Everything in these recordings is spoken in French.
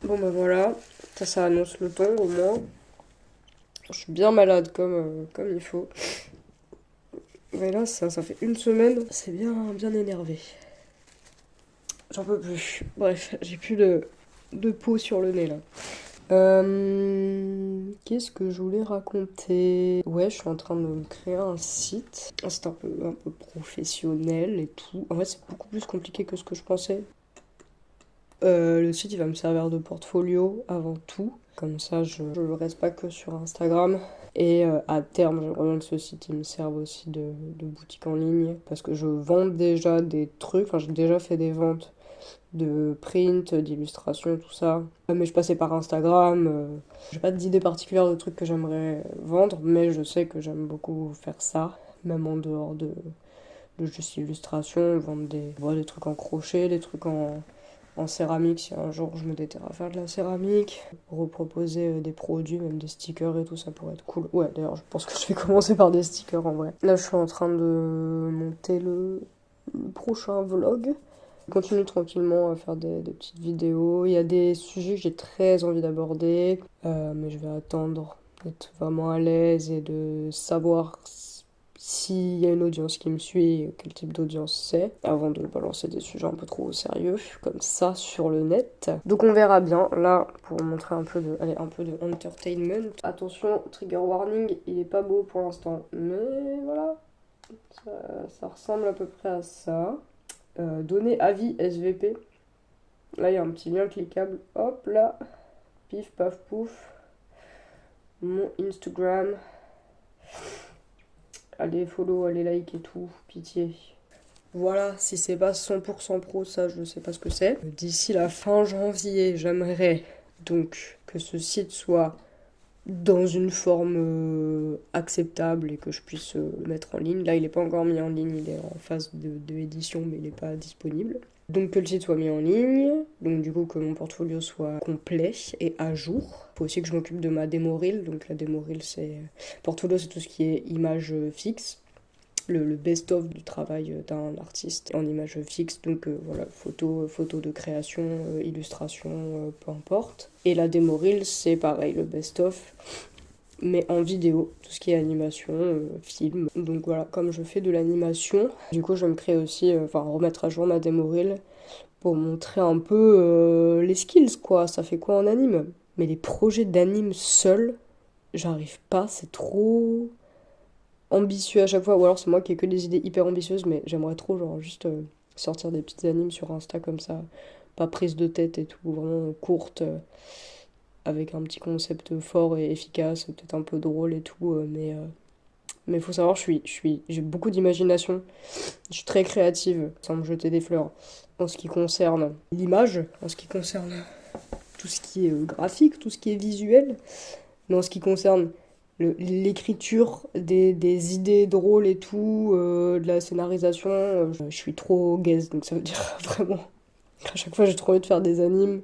Bon bah voilà, ça annonce le ton au moins. Je suis bien malade comme il faut. Mais là, ça fait une semaine, c'est bien énervé. J'en peux plus. Bref, j'ai plus de peau sur le nez là. Qu'est-ce que je voulais raconter? Ouais, je suis en train de créer un site. C'est un peu professionnel et tout. En fait, c'est beaucoup plus compliqué que ce que je pensais. Le site, il va me servir de portfolio avant tout. Comme ça, je ne reste pas que sur Instagram. Et à terme, j'aimerais bien que ce site il me serve aussi de boutique en ligne. Parce que je vends déjà des trucs. Enfin, j'ai déjà fait des ventes de print, d'illustration, tout ça. Mais je passais par Instagram. J'ai pas d'idée particulière de trucs que j'aimerais vendre. Mais je sais que j'aime beaucoup faire ça. Même en dehors de juste illustration. Vendre des trucs en crochet, des trucs en céramique si un jour je me déterre à faire de la céramique, reproposer des produits, même des stickers et tout, ça pourrait être cool. Ouais, d'ailleurs, je pense que je vais commencer par des stickers en vrai. Là, je suis en train de monter le prochain vlog. Je continue tranquillement à faire des petites vidéos. Il y a des sujets que j'ai très envie d'aborder, mais je vais attendre d'être vraiment à l'aise et de savoir s'il y a une audience qui me suit, quel type d'audience c'est, avant de balancer des sujets un peu trop sérieux, comme ça, sur le net. Donc on verra bien, là, pour montrer un peu de entertainment. Attention, trigger warning, il est pas beau pour l'instant, mais voilà, ça ressemble à peu près à ça. Donner avis SVP. Là, il y a un petit lien cliquable, hop là, pif paf pouf, mon Instagram. Allez follow, allez like et tout, pitié. Voilà, si c'est pas 100% pro, ça je sais pas ce que c'est. D'ici la fin janvier, j'aimerais donc que ce site soit dans une forme acceptable et que je puisse le mettre en ligne. Là, il n'est pas encore mis en ligne, il est en phase de édition, mais il n'est pas disponible. Donc que le site soit mis en ligne, donc du coup que mon portfolio soit complet et à jour. Il faut aussi que je m'occupe de ma démo reel, donc la démo reel c'est... Portfolio c'est tout ce qui est image fixe, le best-of du travail d'un artiste en image fixe, donc voilà, photo de création, illustration, peu importe. Et la démo reel c'est pareil, le best-of mais en vidéo, tout ce qui est animation, film. Donc voilà, comme je fais de l'animation, du coup je vais me créer aussi, remettre à jour ma démo reel pour montrer un peu les skills quoi, ça fait quoi en anime. Mais les projets d'anime seuls, j'arrive pas, c'est trop ambitieux à chaque fois, ou alors c'est moi qui ai que des idées hyper ambitieuses, mais j'aimerais trop genre juste sortir des petites animes sur Insta comme ça, pas prise de tête et tout, vraiment courte. Avec un petit concept fort et efficace, peut-être un peu drôle et tout, mais faut savoir, j'ai beaucoup d'imagination, je suis très créative, sans me jeter des fleurs. En ce qui concerne l'image, en ce qui concerne tout ce qui est graphique, tout ce qui est visuel, mais en ce qui concerne l'écriture, des idées drôles et tout, de la scénarisation, je suis trop gaze, donc ça veut dire vraiment à chaque fois j'ai trop envie de faire des animes,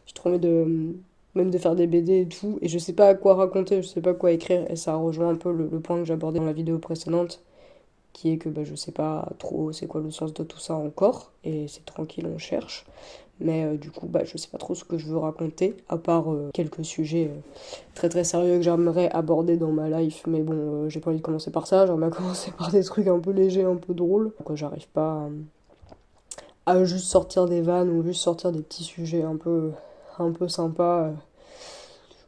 j'ai trop envie de même de faire des BD et tout, et je sais pas quoi raconter, je sais pas quoi écrire, et ça rejoint un peu le point que j'abordais dans la vidéo précédente, qui est que je sais pas trop c'est quoi le sens de tout ça encore, et c'est tranquille, on cherche. Mais du coup, je sais pas trop ce que je veux raconter, à part quelques sujets très très sérieux que j'aimerais aborder dans ma life. Mais bon, j'ai pas envie de commencer par ça, j'aimerais commencer par des trucs un peu légers, un peu drôles. Pourquoi j'arrive pas à juste sortir des vannes ou juste sortir des petits sujets un peu sympas.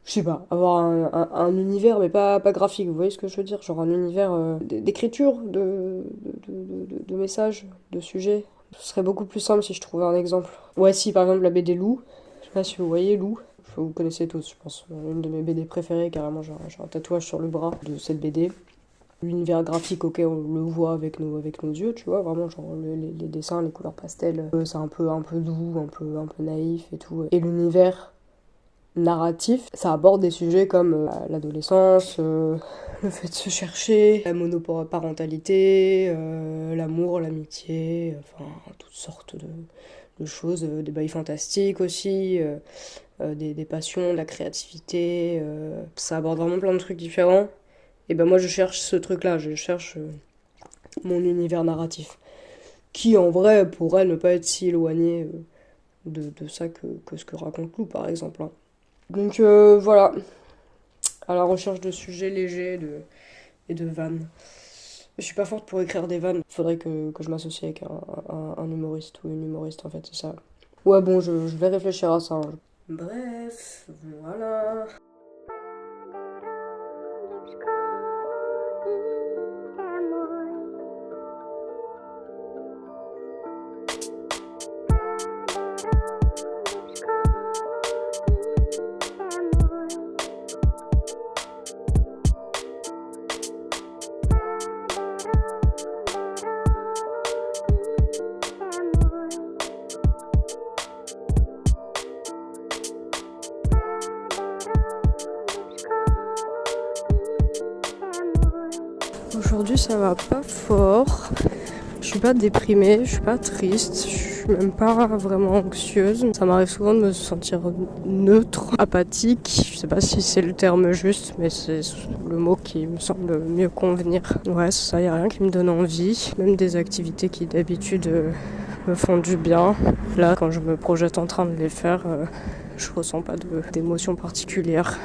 Je sais pas, avoir un univers, mais pas graphique, vous voyez ce que je veux dire? Genre un univers d'écriture, de messages, de sujets. Ce serait beaucoup plus simple si je trouvais un exemple. Ouais, si par exemple la BD Lou, je sais pas si vous voyez Lou, vous connaissez tous, je pense. Une de mes BD préférées, carrément, j'ai un tatouage sur le bras de cette BD. L'univers graphique, ok, on le voit avec nos yeux, tu vois, vraiment, genre les dessins, les couleurs pastel, c'est un peu doux, un peu naïf et tout. Et l'univers narratif, ça aborde des sujets comme l'adolescence, le fait de se chercher, la monoparentalité, l'amour, l'amitié, enfin toutes sortes de choses, des bails fantastiques aussi, des passions, de la créativité, ça aborde vraiment plein de trucs différents. Et ben moi je cherche ce truc-là, je cherche mon univers narratif, qui en vrai pourrait ne pas être si éloigné de ça que ce que raconte Lou, par exemple, hein. Donc voilà, à la recherche de sujets légers et de vannes. Je suis pas forte pour écrire des vannes. Faudrait que je m'associe avec un humoriste ou une humoriste, en fait, c'est ça. Ouais, bon, je vais réfléchir à ça, hein. Bref, voilà. Aujourd'hui, ça va pas fort. Je suis pas déprimée, je suis pas triste, je suis même pas vraiment anxieuse. Ça m'arrive souvent de me sentir neutre, apathique. Je sais pas si c'est le terme juste, mais c'est le mot qui me semble mieux convenir. Ouais, c'est ça, y a rien qui me donne envie. Même des activités qui d'habitude me font du bien. Là, quand je me projette en train de les faire, je ressens pas d'émotion particulière.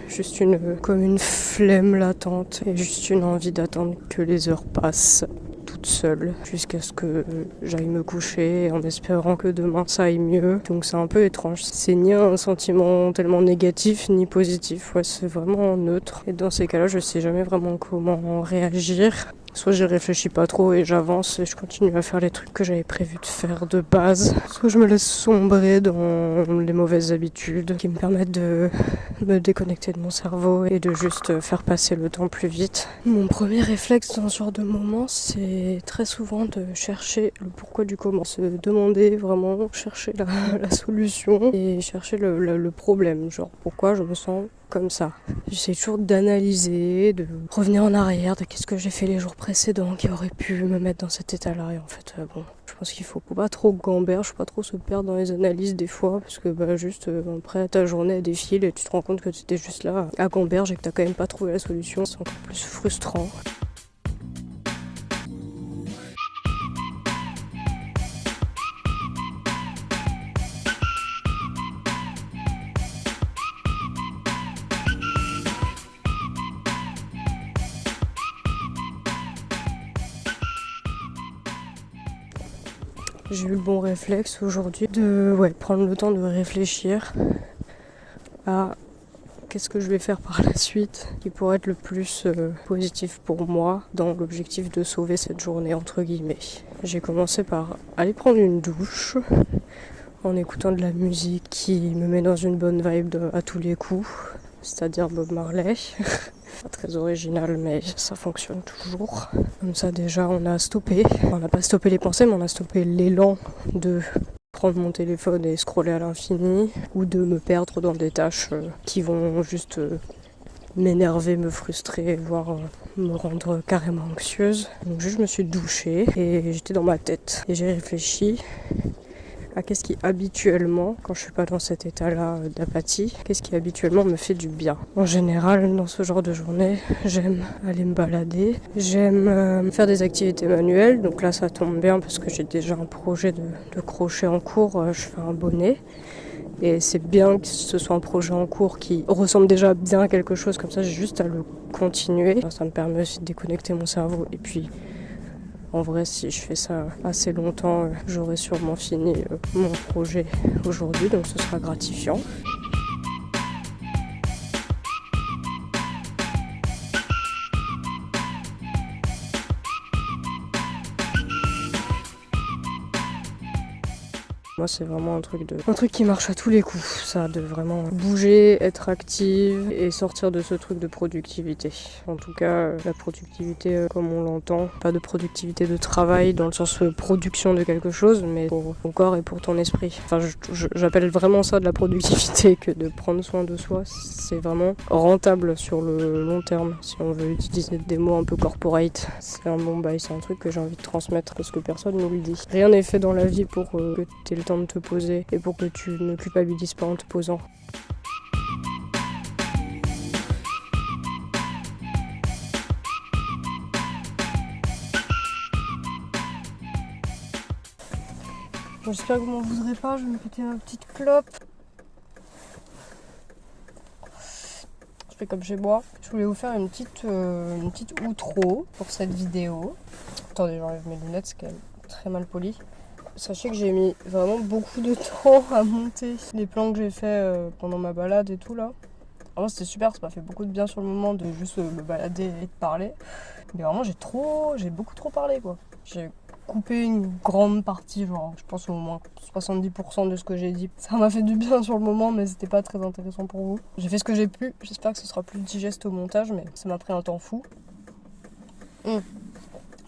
Juste comme une flemme latente et juste une envie d'attendre que les heures passent toute seule jusqu'à ce que j'aille me coucher en espérant que demain ça aille mieux. Donc c'est un peu étrange. C'est ni un sentiment tellement négatif ni positif. Ouais, c'est vraiment neutre. Et dans ces cas-là, je sais jamais vraiment comment réagir. Soit j'y réfléchis pas trop et j'avance et je continue à faire les trucs que j'avais prévu de faire de base. Soit je me laisse sombrer dans les mauvaises habitudes qui me permettent de me déconnecter de mon cerveau et de juste faire passer le temps plus vite. Mon premier réflexe dans ce genre de moment, c'est très souvent de chercher le pourquoi du comment. Se demander vraiment, chercher la solution et chercher le problème. Genre pourquoi je me sens comme ça. J'essaie toujours d'analyser, de revenir en arrière, de qu'est-ce que j'ai fait les jours précédents qui aurait pu me mettre dans cet état-là. Et en fait, bon, je pense qu'il faut pas trop gamberge, pas trop se perdre dans les analyses des fois, parce que juste après ta journée elle défile et tu te rends compte que tu étais juste là à gamberge et que t'as quand même pas trouvé la solution. C'est encore plus frustrant. J'ai eu le bon réflexe aujourd'hui de prendre le temps de réfléchir à qu'est-ce que je vais faire par la suite qui pourrait être le plus positif pour moi dans l'objectif de sauver cette journée entre guillemets. J'ai commencé par aller prendre une douche en écoutant de la musique qui me met dans une bonne vibe à tous les coups, c'est-à-dire Bob Marley. Pas très original, mais ça fonctionne toujours. Comme ça, déjà, on a stoppé. On n'a pas stoppé les pensées, mais on a stoppé l'élan de prendre mon téléphone et scroller à l'infini, ou de me perdre dans des tâches qui vont juste m'énerver, me frustrer, voire me rendre carrément anxieuse. Donc juste, je me suis douchée et j'étais dans ma tête. Et j'ai réfléchi à qu'est-ce qui habituellement, quand je suis pas dans cet état-là d'apathie, qu'est-ce qui habituellement me fait du bien. En général, dans ce genre de journée, j'aime aller me balader, j'aime faire des activités manuelles, donc là ça tombe bien parce que j'ai déjà un projet de crochet en cours, je fais un bonnet. Et c'est bien que ce soit un projet en cours qui ressemble déjà bien à quelque chose, comme ça j'ai juste à le continuer. Ça me permet aussi de déconnecter mon cerveau et puis en vrai, si je fais ça assez longtemps, j'aurai sûrement fini mon projet aujourd'hui, donc ce sera gratifiant. Moi, c'est vraiment un truc qui marche à tous les coups, ça, de vraiment bouger, être active et sortir de ce truc de productivité. En tout cas, la productivité comme on l'entend, pas de productivité de travail dans le sens production de quelque chose, mais pour ton corps et pour ton esprit. Enfin, j'appelle vraiment ça de la productivité que de prendre soin de soi. C'est vraiment rentable sur le long terme, si on veut utiliser des mots un peu corporate. C'est un bon bail, c'est un truc que j'ai envie de transmettre parce que personne ne nous le dit. Rien n'est fait dans la vie pour que tu aies le temps de te poser et pour que tu ne culpabilises pas en te posant. J'espère que vous m'en voudrez pas, je vais me péter ma petite clope. Je fais comme chez moi. Je voulais vous faire une petite outro pour cette vidéo. Attendez, j'enlève mes lunettes, c'est quand même très mal poli. Sachez que j'ai mis vraiment beaucoup de temps à monter les plans que j'ai fait pendant ma balade et tout là. Vraiment c'était super, ça m'a fait beaucoup de bien sur le moment de juste me balader et de parler. Mais vraiment j'ai beaucoup trop parlé quoi. J'ai coupé une grande partie, genre je pense au moins 70% de ce que j'ai dit. Ça m'a fait du bien sur le moment mais c'était pas très intéressant pour vous. J'ai fait ce que j'ai pu, j'espère que ce sera plus digeste au montage mais ça m'a pris un temps fou.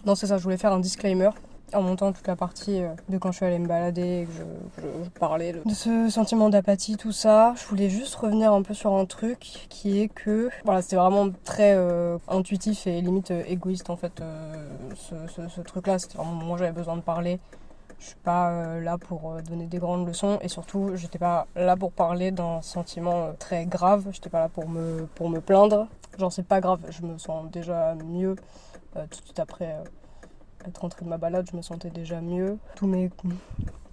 Non c'est ça, je voulais faire un disclaimer en montant toute la partie de quand je suis allée me balader et que je parlais de ce sentiment d'apathie, tout ça. Je voulais juste revenir un peu sur un truc qui est que voilà, c'était vraiment très intuitif et limite égoïste en fait ce truc-là. C'était vraiment le moment où j'avais besoin de parler. Je suis pas là pour donner des grandes leçons et surtout j'étais pas là pour parler d'un sentiment très grave. J'étais pas là pour me plaindre. Genre c'est pas grave, je me sens déjà mieux tout de suite après être rentrée de ma balade, je me sentais déjà mieux. Tous mes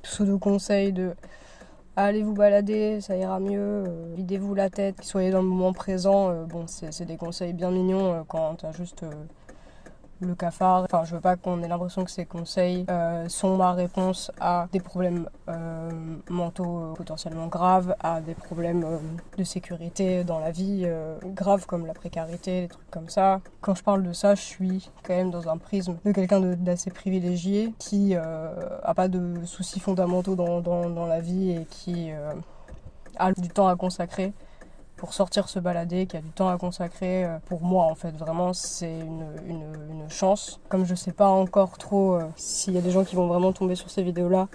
pseudo-conseils de allez vous balader, ça ira mieux, videz-vous la tête, soyez dans le moment présent, bon c'est des conseils bien mignons quand t'as juste le cafard. Enfin, je veux pas qu'on ait l'impression que ces conseils sont ma réponse à des problèmes mentaux potentiellement graves, à des problèmes de sécurité dans la vie graves comme la précarité, des trucs comme ça. Quand je parle de ça, je suis quand même dans un prisme de quelqu'un d'assez privilégié qui a pas de soucis fondamentaux dans la vie et qui a du temps à consacrer pour sortir se balader, qui a du temps à consacrer. Pour moi, en fait, vraiment, c'est une chance. Comme je sais pas encore trop s'il y a des gens qui vont vraiment tomber sur ces vidéos-là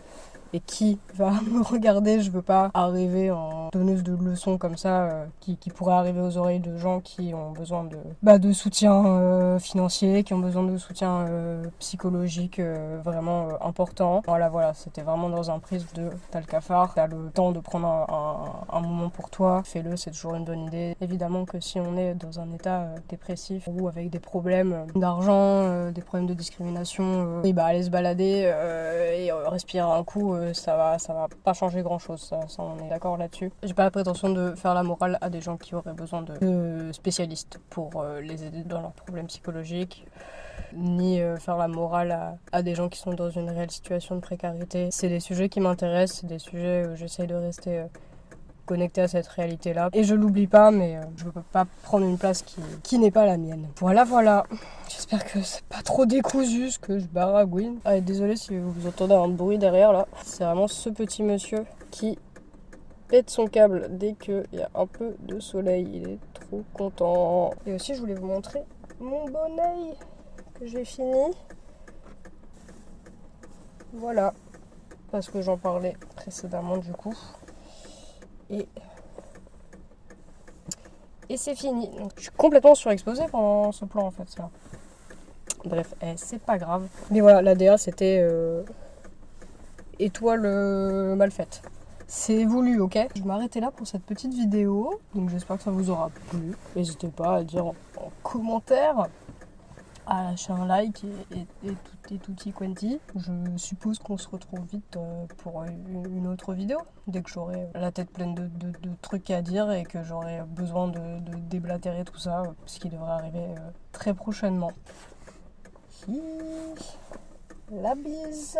et qui va me regarder, je veux pas arriver en donneuse de leçons comme ça qui pourrait arriver aux oreilles de gens qui ont besoin de soutien financier, qui ont besoin de soutien psychologique vraiment important. Voilà, c'était vraiment dans un prisme de t'as le cafard, t'as le temps de prendre un moment pour toi, fais-le, c'est toujours une bonne idée. Évidemment que si on est dans un état dépressif ou avec des problèmes d'argent, des problèmes de discrimination, aller se balader et respirer un coup, ça va pas changer grand chose, ça on est d'accord là-dessus. J'ai pas la prétention de faire la morale à des gens qui auraient besoin de spécialistes pour les aider dans leurs problèmes psychologiques, ni faire la morale à des gens qui sont dans une réelle situation de précarité. C'est des sujets qui m'intéressent, c'est des sujets où j'essaye de rester connectée à cette réalité-là. Et je l'oublie pas, mais je peux pas prendre une place qui n'est pas la mienne. Voilà. J'espère que c'est pas trop décousu ce que je baragouine. Ah, et désolé si vous entendez un bruit derrière là. C'est vraiment ce petit monsieur qui pète son câble dès qu'il y a un peu de soleil. Il est trop content. Et aussi, je voulais vous montrer mon bonnet que j'ai fini. Voilà. Parce que j'en parlais précédemment du coup. Et c'est fini. Donc, je suis complètement surexposée pendant ce plan en fait. Ça. Bref, c'est pas grave. Mais voilà, la DA c'était étoile mal faite. C'est voulu, ok? Je vais m'arrêter là pour cette petite vidéo. Donc j'espère que ça vous aura plu. N'hésitez pas à dire en commentaire, à lâcher un like et tutti quanti. Je suppose qu'on se retrouve vite pour une autre vidéo, dès que j'aurai la tête pleine de trucs à dire et que j'aurai besoin de déblatérer tout ça, ce qui devrait arriver très prochainement. La bise!